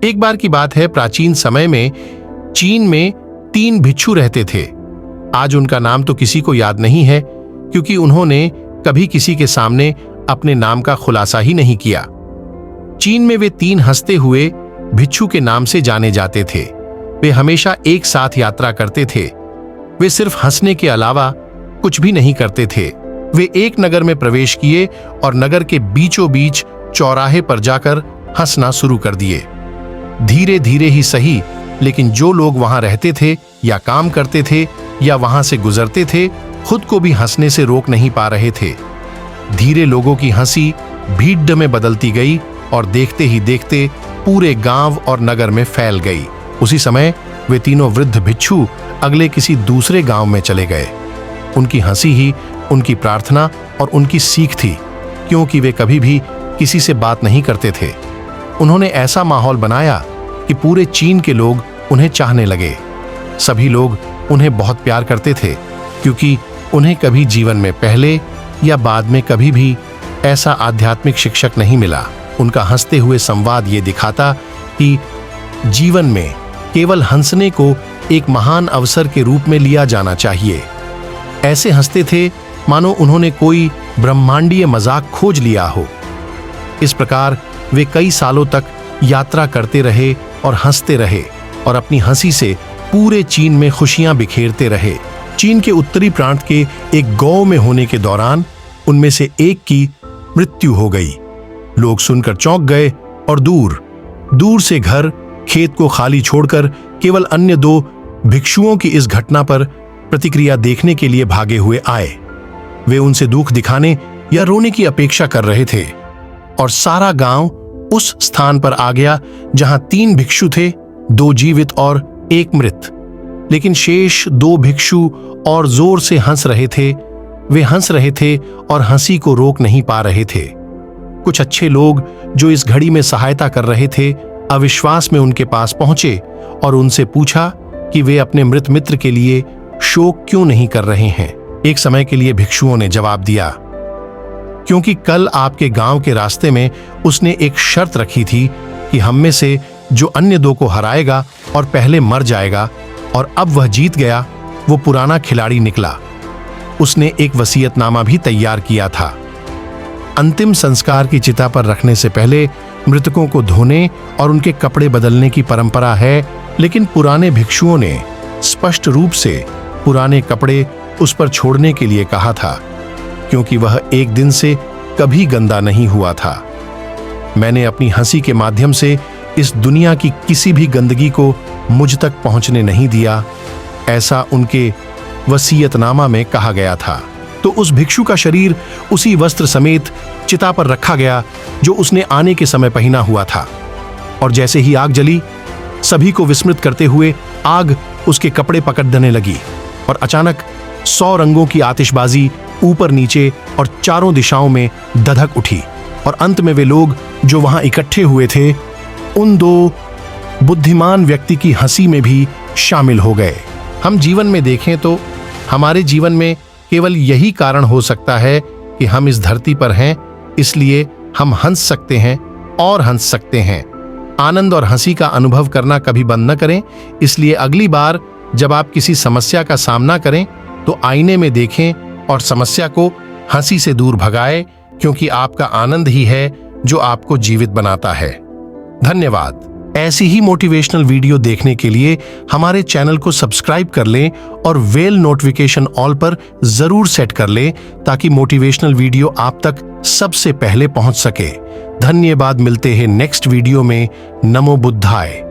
एक बार की बात है, प्राचीन समय में चीन में 3 भिक्षु रहते थे। आज उनका नाम तो किसी को याद नहीं है, क्योंकि उन्होंने कभी किसी के सामने अपने नाम का खुलासा ही नहीं किया। चीन में वे 3 हंसते हुए भिक्षु के नाम से जाने जाते थे। वे हमेशा एक साथ यात्रा करते थे। वे सिर्फ हंसने के अलावा कुछ भी नहीं करते थे। वे एक नगर में प्रवेश किए और नगर के बीचों बीच चौराहे पर जाकर हंसना शुरू कर दिए। धीरे धीरे ही सही, लेकिन जो लोग वहां रहते थे या काम करते थे या वहां से गुजरते थे, खुद को भी हंसने से रोक नहीं पा रहे थे। धीरे लोगों की हंसी भीड़ में बदलती गई और देखते ही देखते पूरे गांव और नगर में फैल गई। उसी समय वे तीनों वृद्ध भिक्षु अगले किसी दूसरे गांव में चले गए। उनकी हंसी ही उनकी प्रार्थना और उनकी सीख थी, क्योंकि वे कभी भी किसी से बात नहीं करते थे। उन्होंने ऐसा माहौल बनाया कि पूरे चीन के लोग उन्हें चाहने लगे। सभी लोग उन्हें बहुत प्यार करते थे, क्योंकि उन्हें कभी जीवन में पहले या बाद में कभी भी ऐसा आध्यात्मिक शिक्षक नहीं मिला। उनका हंसते हुए संवाद ये दिखाता कि जीवन में केवल हंसने को एक महान अवसर के रूप में लिया जाना चाहिए। ऐसे हंसते थे मानो उन्होंने कोई ब्रह्मांडीय मजाक खोज लिया हो। इस प्रकार वे कई सालों तक यात्रा करते रहे और हंसते रहे और अपनी हंसी से पूरे चीन में खुशियां बिखेरते रहे। चीन के उत्तरी प्रांत के एक गांव में होने के दौरान उनमें से एक की मृत्यु हो गई। लोग सुनकर चौंक गए और दूर दूर से घर खेत को खाली छोड़कर केवल अन्य 2 भिक्षुओं की इस घटना पर प्रतिक्रिया देखने के लिए भागे हुए आए। वे उनसे दुख दिखाने या रोने की अपेक्षा कर रहे थे और सारा गांव उस स्थान पर आ गया जहां 3 भिक्षु थे, 2 जीवित और 1 मृत। लेकिन शेष 2 भिक्षु और जोर से हंस रहे थे। वे हंस रहे थे और हंसी को रोक नहीं पा रहे थे। कुछ अच्छे लोग जो इस घड़ी में सहायता कर रहे थे, अविश्वास में उनके पास पहुंचे और उनसे पूछा कि वे अपने मृत मित्र के लिए शोक क्यों नहीं कर रहे हैं। एक समय के लिए भिक्षुओं ने जवाब दिया, क्योंकि कल आपके गांव के रास्ते में उसने एक शर्त रखी थी कि हम में से जो अन्य 2 को हराएगा और पहले मर जाएगा, और अब वह जीत गया, वो पुराना खिलाड़ी निकला। उसने एक वसीयतनामा भी तैयार किया था। अंतिम संस्कार की चिता पर रखने से पहले मृतकों को धोने और उनके कपड़े बदलने की परंपरा है, लेकिन पुराने भिक्षुओं ने स्पष्ट रूप से पुराने कपड़े उस पर छोड़ने के लिए कहा था, क्योंकि वह एक दिन से कभी गंदा नहीं हुआ था। मैंने अपनी हंसी के माध्यम से इस दुनिया की किसी भी गंदगी को मुझ तक पहुंचने नहीं दिया, ऐसा उनके वसीयतनामा में कहा गया था। तो उस भिक्षु का शरीर उसी वस्त्र समेत चिता पर रखा गया जो उसने आने के समय पहना हुआ था, और जैसे ही आग जली, सभी को विस्मृत करते हुए आग उसके कपड़े पकड़ने लगी और अचानक 100 रंगों की आतिशबाजी ऊपर नीचे और चारों दिशाओं में दधक उठी, और अंत में वे लोग जो वहां इकट्ठे हुए थे उन 2 बुद्धिमान व्यक्ति की हंसी में भी शामिल हो गए। हम जीवन में देखें तो हमारे जीवन में केवल यही कारण हो सकता है कि हम इस धरती पर हैं, इसलिए हम हंस सकते हैं और हंस सकते हैं। आनंद और हंसी का अनुभव करना कभी बंद न करें। इसलिए अगली बार जब आप किसी समस्या का सामना करें तो आईने में देखें और समस्या को हंसी से दूर भगाएं, क्योंकि आपका आनंद ही है जो आपको जीवित बनाता है। धन्यवाद। ऐसी ही मोटिवेशनल वीडियो देखने के लिए हमारे चैनल को सब्सक्राइब कर लें और बेल नोटिफिकेशन ऑल पर जरूर सेट कर लें, ताकि मोटिवेशनल वीडियो आप तक सबसे पहले पहुंच सके। धन्यवाद। मिलते हैं नेक्स्ट वीडियो में। नमो बुद्धाय।